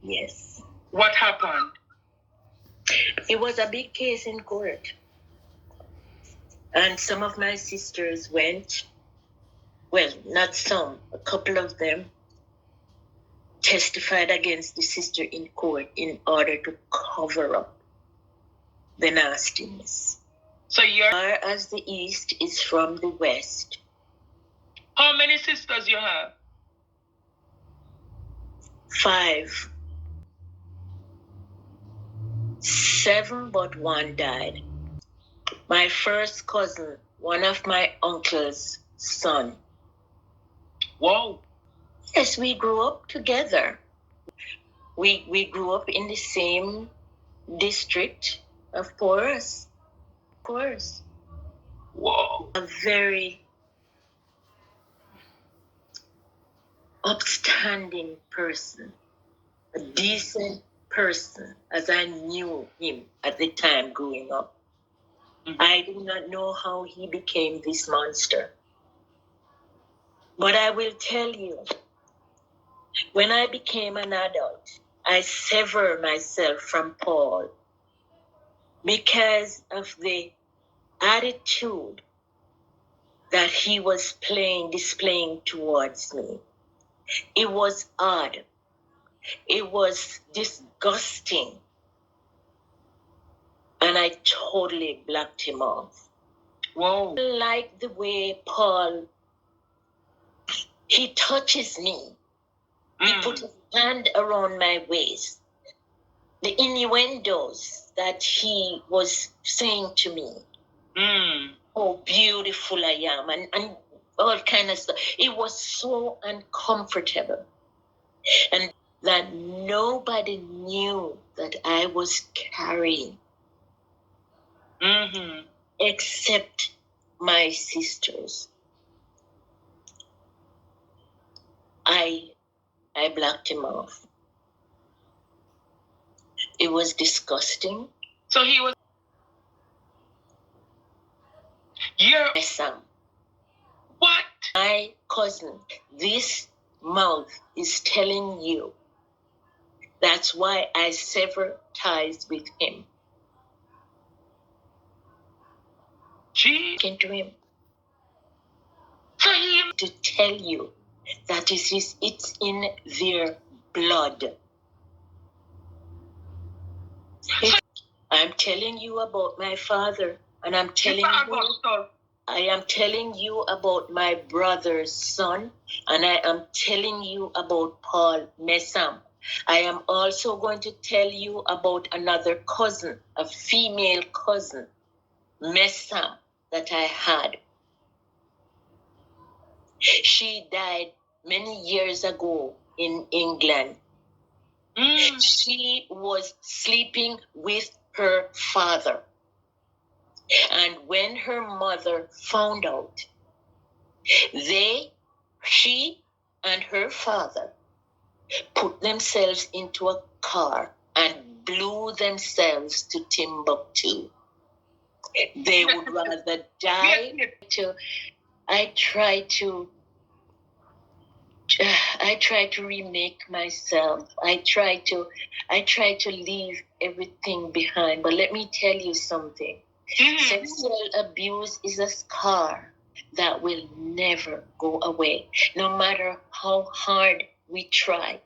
Yes. What happened? It was a big case in court. And some of my sisters went, well, not some, a couple of them testified against the sister in court in order to cover up the nastiness. So you're... Far as the east is from the west. How many sisters you have? 5. 7, but 1 died. My first cousin, one of my uncle's son. Whoa. Yes, we grew up together. We grew up in the same district, of course. Of course. Whoa. A very upstanding person, a decent person, as I knew him at the time growing up. Mm-hmm. I do not know how he became this monster. But I will tell you, when I became an adult, I severed myself from Paul because of the attitude that he was displaying towards me. It was odd. It was disgusting. And I totally blocked him off. Whoa. Like the way Paul, he touches me. He put his hand around my waist. The innuendos that he was saying to me. Oh, beautiful I am. And all kind of stuff. It was so uncomfortable. And that nobody knew that I was carrying. Except my sisters. I blocked him off. It was disgusting. So he was... You're... Messam. What? My cousin, this mouth is telling you. That's why I sever ties with him. Gee. Into him. So he... To tell you that it's in their blood. I'm telling you about my father, and I am telling you about my brother's son, and I am telling you about Paul Messam. I am also going to tell you about another cousin, a female cousin, Messam, that I had. She died many years ago in England. She was sleeping with her father. And when her mother found out, she and her father put themselves into a car and blew themselves to Timbuktu. They would rather die. I try to remake myself. I try to leave everything behind. But let me tell you something. Sexual abuse is a scar that will never go away. No matter how hard we try,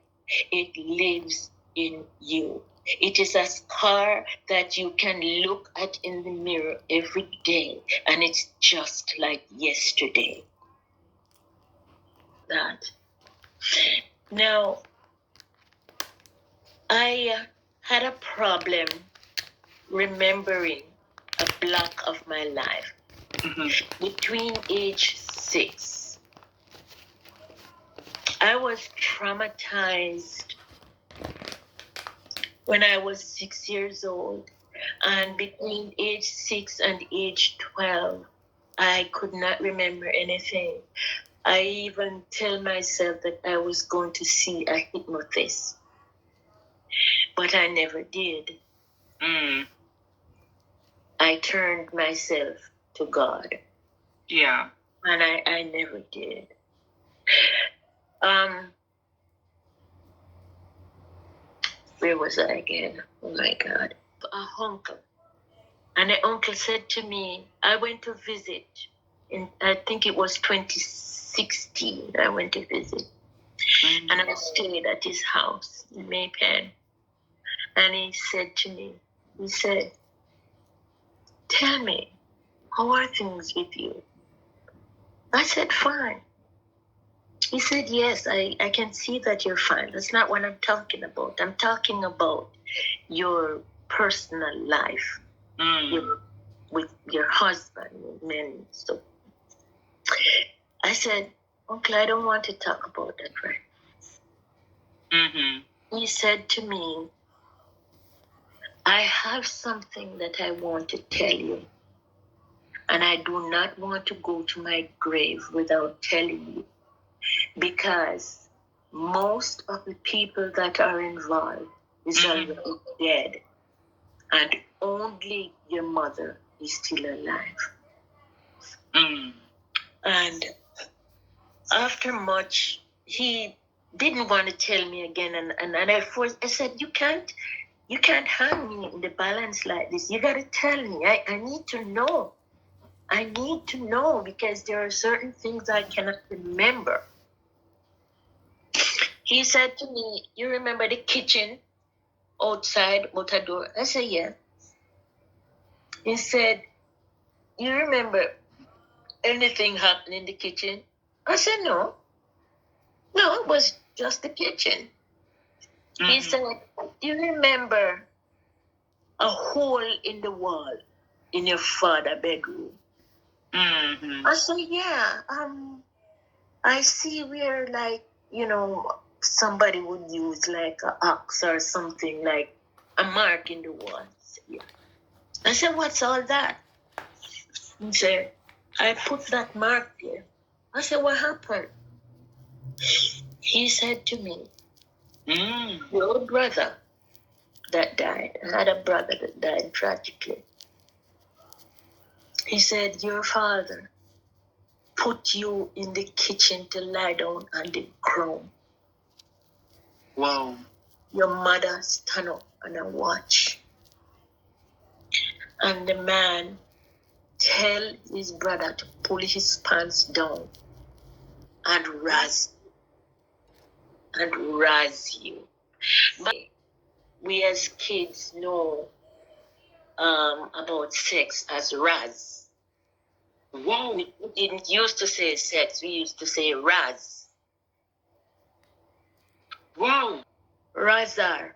it lives in you. It is a scar that you can look at in the mirror every day, and it's just like yesterday. That. Now, I had a problem remembering a block of my life. Between age 6, I was traumatized when I was 6 years old. And between age 6 and age 12, I could not remember anything. I even tell myself that I was going to see a hypnotist. But I never did. I turned myself to God. Yeah. And I never did. Where was I again? Oh my God. A uncle. And the uncle said to me, I went to visit, I think it was 2016, I went to visit. And I stayed at his house in Maypen. And he said to me, he said, tell me, how are things with you? I said, fine. He said, yes, I can see that you're fine. That's not what I'm talking about. I'm talking about your personal life with your husband and so. I said, Uncle, I don't want to talk about that right. He said to me, I have something that I want to tell you. And I do not want to go to my grave without telling you. Because most of the people that are involved is already dead. And only your mother is still alive. And after much, he didn't want to tell me again. And I said, you can't hang me in the balance like this. You got to tell me. I need to know. I need to know because there are certain things I cannot remember. He said to me, you remember the kitchen outside door? I said, yeah. He said, you remember anything happened in the kitchen? I said, no. No, it was just the kitchen. He said, do you remember a hole in the wall in your father's bedroom? I said, yeah. I see where, like, somebody would use like an axe or something, like a mark in the wall. Yeah. I said, what's all that? He said, I put that mark there. I said, what happened? He said to me, your brother that died, I had a brother that died tragically. He said, your father put you in the kitchen to lie down on the ground. Wow. Your mother stand up and I watch. And the man tell his brother to pull his pants down and razz you. But we as kids know about sex as razz. Wow. We didn't used to say sex, we used to say razz. Wow. Razar.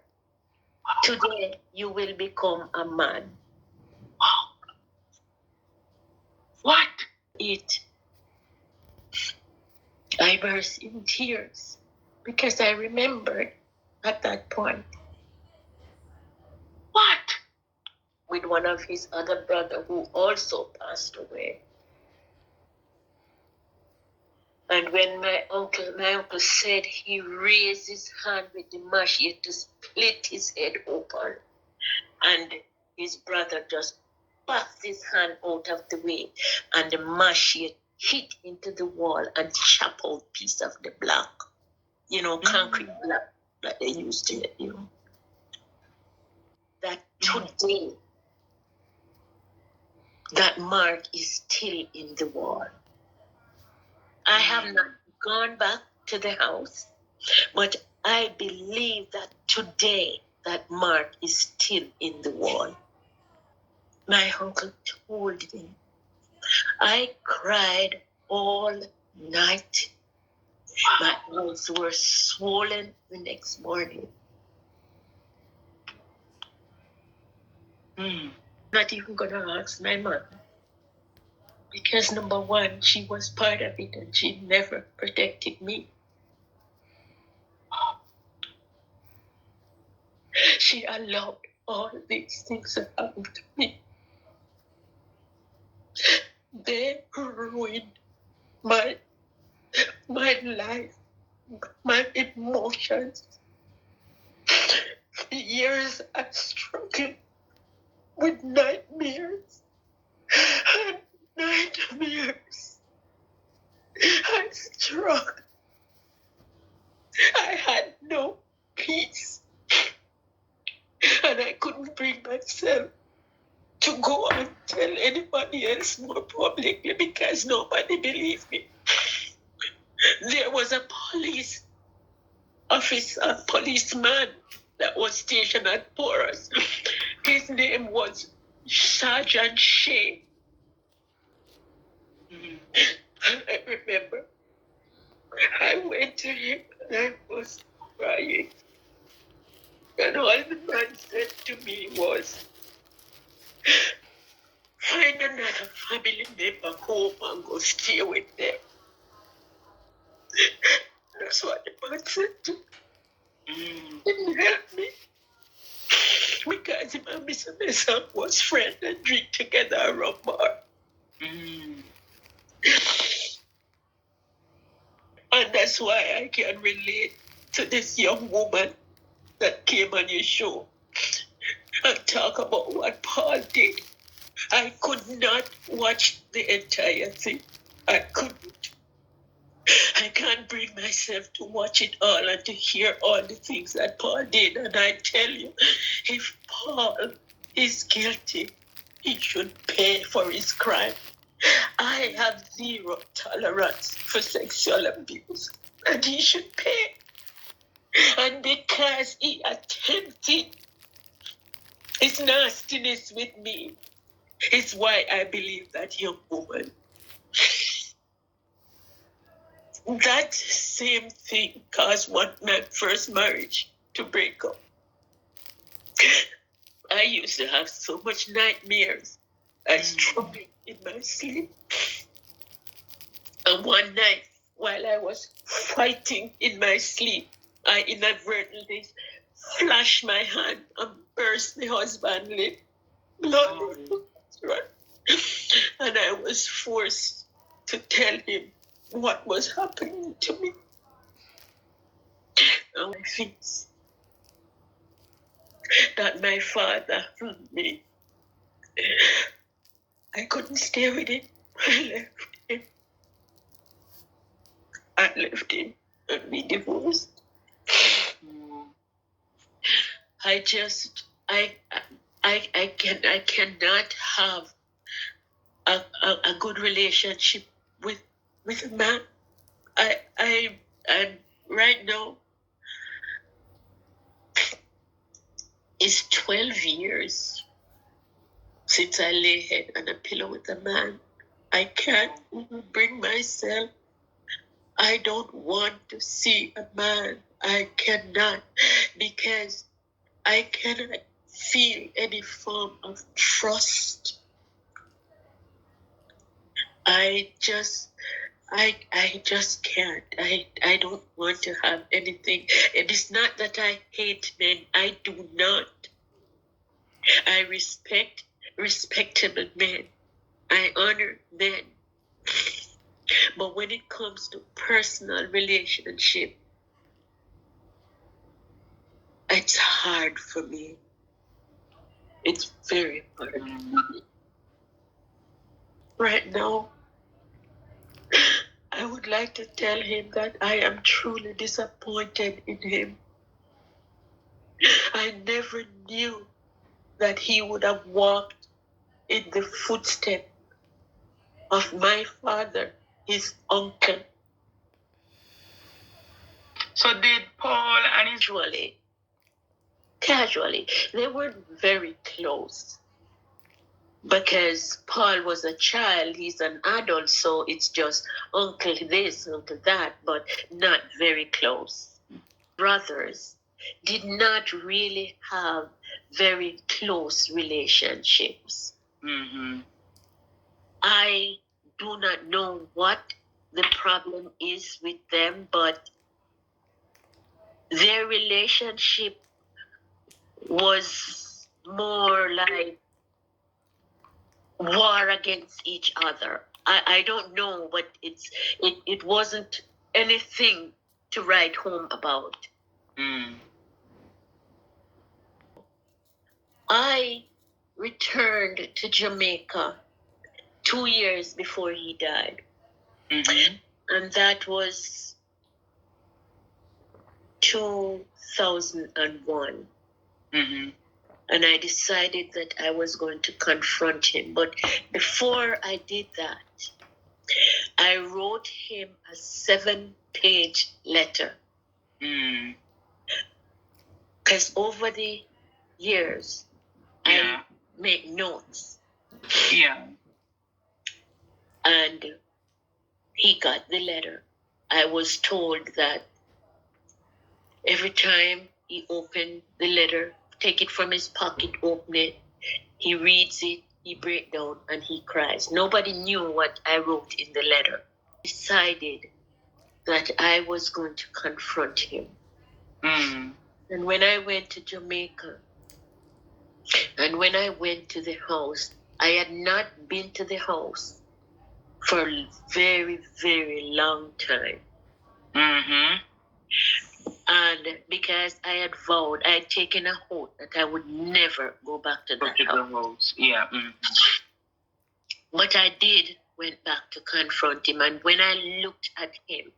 Today you will become a man. What? I burst in tears because I remembered at that point. What? With one of his other brother who also passed away. And when my uncle said he raised his hand with the machete to split his head open, and his brother just passed his hand out of the way, and the machete hit into the wall and chop out piece of the block, concrete block that they used to, that today, that mark is still in the wall. I have not gone back to the house, but I believe that today that mark is still in the wall. My uncle told me. I cried all night. My eyes were swollen the next morning. Not even going to ask my mother. Because number one, she was part of it and she never protected me. She allowed all these things to happen to me. They ruined my life, my emotions. For years I struggled with nightmares. And nightmares. I struggled. I had no peace. bring myself to go and tell anybody else more publicly because nobody believed me. There was a police officer, policeman that was stationed at Porus. His name was Sergeant Shea. I remember I went to him and I was crying. And all the man said to me was, find another family member home and go stay with them. That's what the man said to me. Didn't help me. Because him and Mr. Messam was friends and drink together around bar. And that's why I can relate to this young woman that came on your show and talk about what Paul did. I could not watch the entire thing. I couldn't. I can't bring myself to watch it all and to hear all the things that Paul did. And I tell you, if Paul is guilty, he should pay for his crime. I have zero tolerance for sexual abuse, and he should pay. And because he attempted his nastiness with me, is why I believe that young woman. That same thing caused my first marriage to break up. I used to have so much nightmares. I struggled in my sleep. And one night, while I was fighting in my sleep, I inadvertently flashed my hand and burst my husband's lip. Blood run. And I was forced to tell him what was happening to me. And my feet. That my father from me. I couldn't stay with him. I left him and we divorced. I cannot have a good relationship with a man. I'm right now. It's 12 years since I lay head on a pillow with a man. I can't bring myself. I don't want to see a man. I cannot, because I cannot feel any form of trust. I just can't. I don't want to have anything. It is not that I hate men. I do not. I respect respectable men. I honor men. But when it comes to personal relationship, it's hard for me. It's very hard. Right now, I would like to tell him that I am truly disappointed in him. I never knew that he would have walked in the footsteps of my father, his uncle. So did Paul and his... Casually, they weren't very close. Because Paul was a child, he's an adult, so it's just uncle this, uncle that, but not very close. Brothers did not really have very close relationships. I do not know what the problem is with them, but their relationship was more like war against each other. I don't know, but it wasn't anything to write home about. I returned to Jamaica 2 years before he died. And that was 2001. And I decided that I was going to confront him. But before I did that, I wrote him a 7-page letter. Because over the years, I make notes. Yeah. And he got the letter. I was told that every time he opened the letter, take it from his pocket, open it, he reads it, he breaks down, and he cries. Nobody knew what I wrote in the letter. I decided that I was going to confront him. And when I went to Jamaica, and when I went to the house, I had not been to the house for a very, very long time. And because I had vowed, I had taken a oath that I would never go back to that house. Yeah. But I did went back to confront him. And when I looked at him,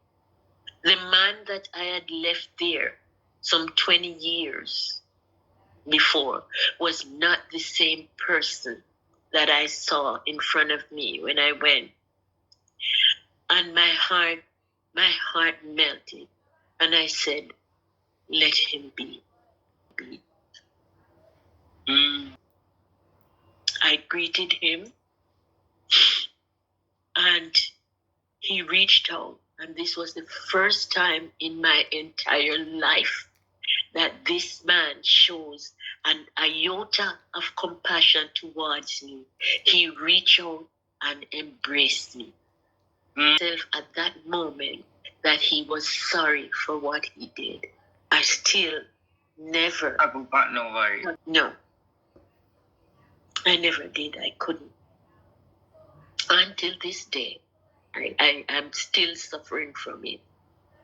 the man that I had left there some 20 years before was not the same person that I saw in front of me when I went. And my heart melted. And I said, let him be. I greeted him and he reached out. And this was the first time in my entire life that this man shows an iota of compassion towards me. He reached out and embraced me. At that moment that he was sorry for what he did. I still never. No. I never did. I couldn't. Until this day, I am still suffering from it.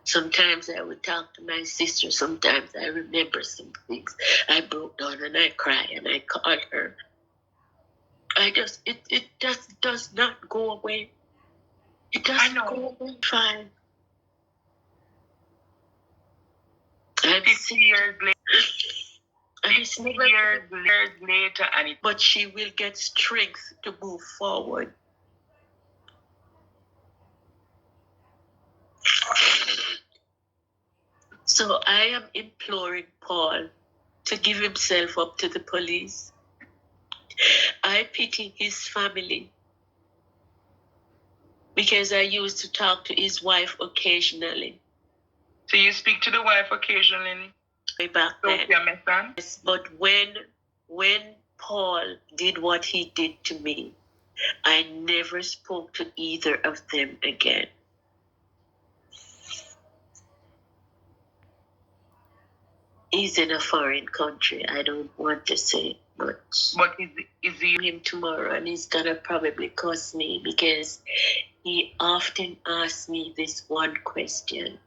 Sometimes I would talk to my sister. Sometimes I remember some things. I broke down and I cry and I call her. It just does not go away. It doesn't go away. Fine. And 50 years later. And it's never years later, and but she will get strength to move forward. So I am imploring Paul to give himself up to the police. I pity his family because I used to talk to his wife occasionally. So you speak to the wife occasionally? Way back then. Messam? Yes, but when Paul did what he did to me, I never spoke to either of them again. He's in a foreign country. I don't want to say much. But is he him tomorrow, and he's gonna probably cuss me because he often asks me this one question: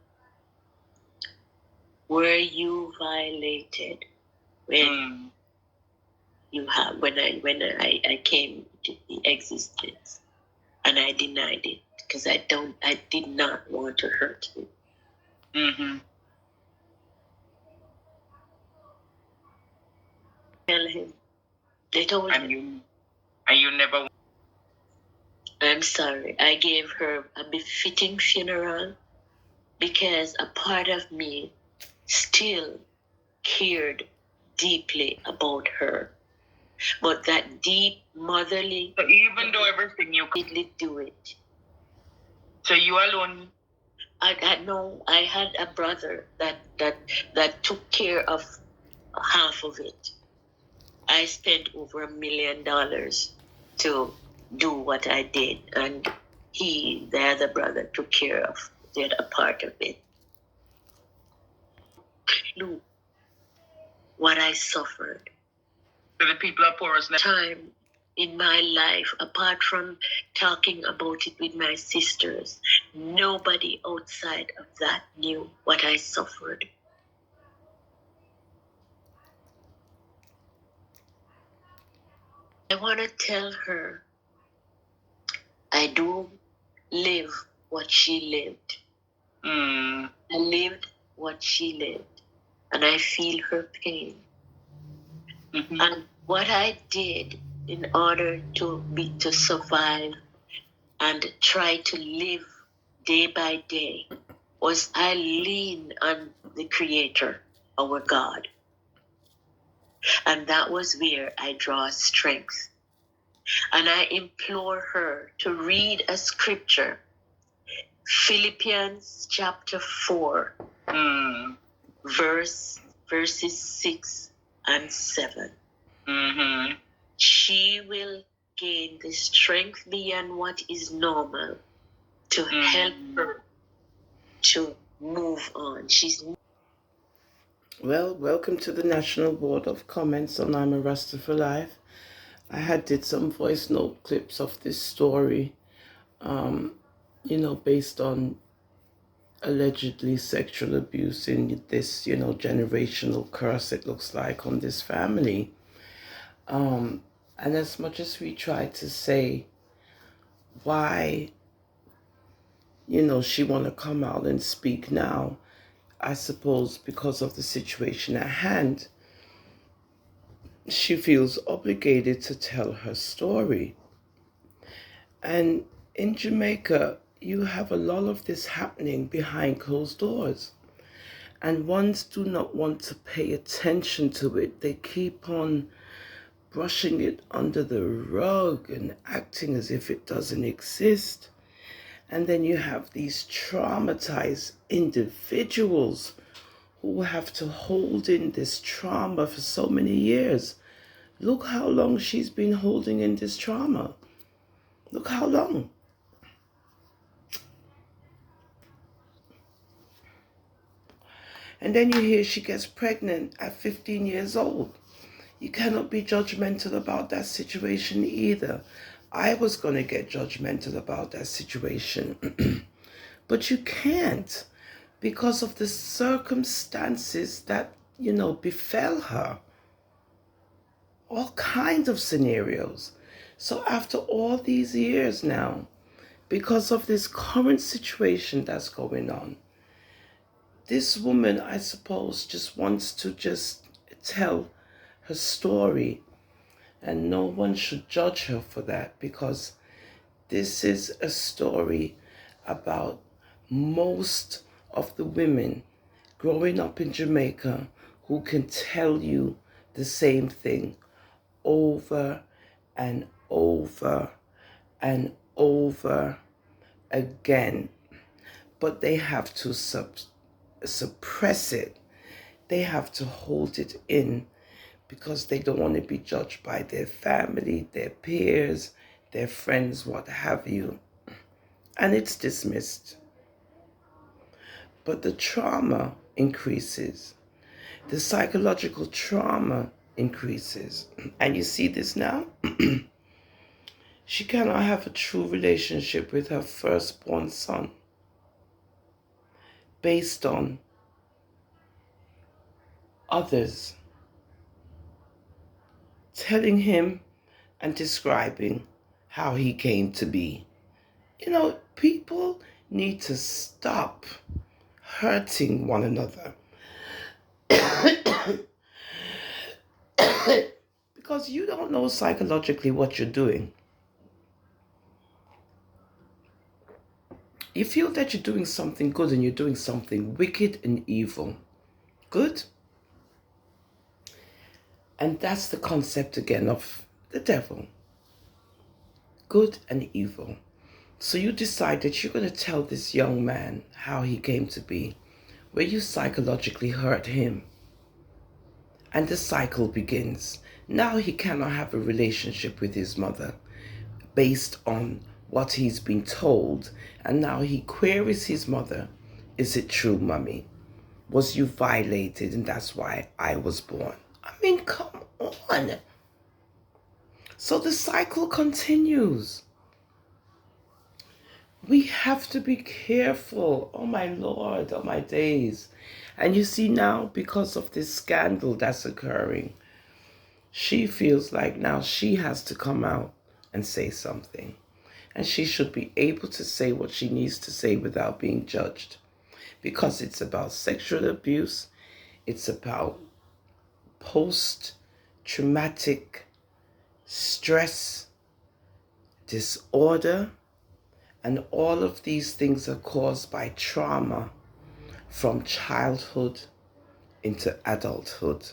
were you violated when I came to the existence? And I denied it because I did not want to hurt him. Tell him. They told him. And you never. I'm sorry. I gave her a befitting funeral because a part of me still cared deeply about her. But that deep motherly. So even though everything you didn't do it. So you alone? I had a brother that took care of half of it. I spent over $1 million to do what I did, and the other brother, took care of the other part of it. Look what I suffered. So the people are poor as time in my life, apart from talking about it with my sisters, nobody outside of that knew what I suffered. I want to tell her I do live what she lived. I lived what she lived, and I feel her pain. And what I did in order to survive and try to live day by day was I lean on the Creator, our God. And that was where I draw strength. And I implore her to read a scripture, Philippians chapter 4, verses 6 and 7. She will gain the strength beyond what is normal to help her to move on. Well, welcome to the National Board of Comments on I'm a Rasta for Life. I did some voice note clips of this story, based on allegedly sexual abuse in this, generational curse it looks like on this family. And as much as we try to say why, she want to come out and speak now, I suppose because of the situation at hand, she feels obligated to tell her story. And in Jamaica, you have a lot of this happening behind closed doors. And ones do not want to pay attention to it. They keep on brushing it under the rug and acting as if it doesn't exist. And then you have these traumatized individuals who have to hold in this trauma for so many years. Look how long she's been holding in this trauma. Look how long. And then you hear she gets pregnant at 15 years old. You cannot be judgmental about that situation either. I was going to get judgmental about that situation. But you can't because of the circumstances that, befell her. All kinds of scenarios. So after all these years now, because of this current situation that's going on, this woman, I suppose, just wants to just tell her story, and no one should judge her for that, because this is a story about most of the women growing up in Jamaica who can tell you the same thing over and over and over again. But they have to suppress it. They have to hold it in because they don't want to be judged by their family, their peers, their friends, what have you. And it's dismissed. But the trauma increases. The psychological trauma increases. And you see this now? She cannot have a true relationship with her firstborn son based on others telling him and describing how he came to be. People need to stop hurting one another. Because you don't know psychologically what you're doing. You feel that you're doing something good and you're doing something wicked and evil. Good? And that's the concept again of the devil. Good and evil. So you decide that you're going to tell this young man how he came to be, where you psychologically hurt him. And the cycle begins. Now he cannot have a relationship with his mother based on what he's been told. And now he queries his mother. Is it true, Mummy? Was you violated and that's why I was born? I mean, come on. So the cycle continues. We have to be careful. Oh my Lord, oh my days. And you see now, because of this scandal that's occurring, she feels like now she has to come out and say something. And she should be able to say what she needs to say without being judged. Because it's about sexual abuse. It's about post traumatic stress disorder, and all of these things are caused by trauma from childhood into adulthood.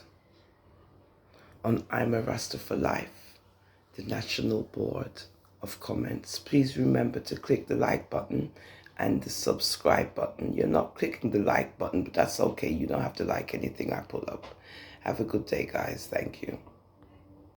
On I'm a Rasta for Life, the National Board of Comments. Please remember to click the like button and the subscribe button. You're not clicking the like button, but that's okay. You don't have to like anything I pull up. Have a good day, guys. Thank you.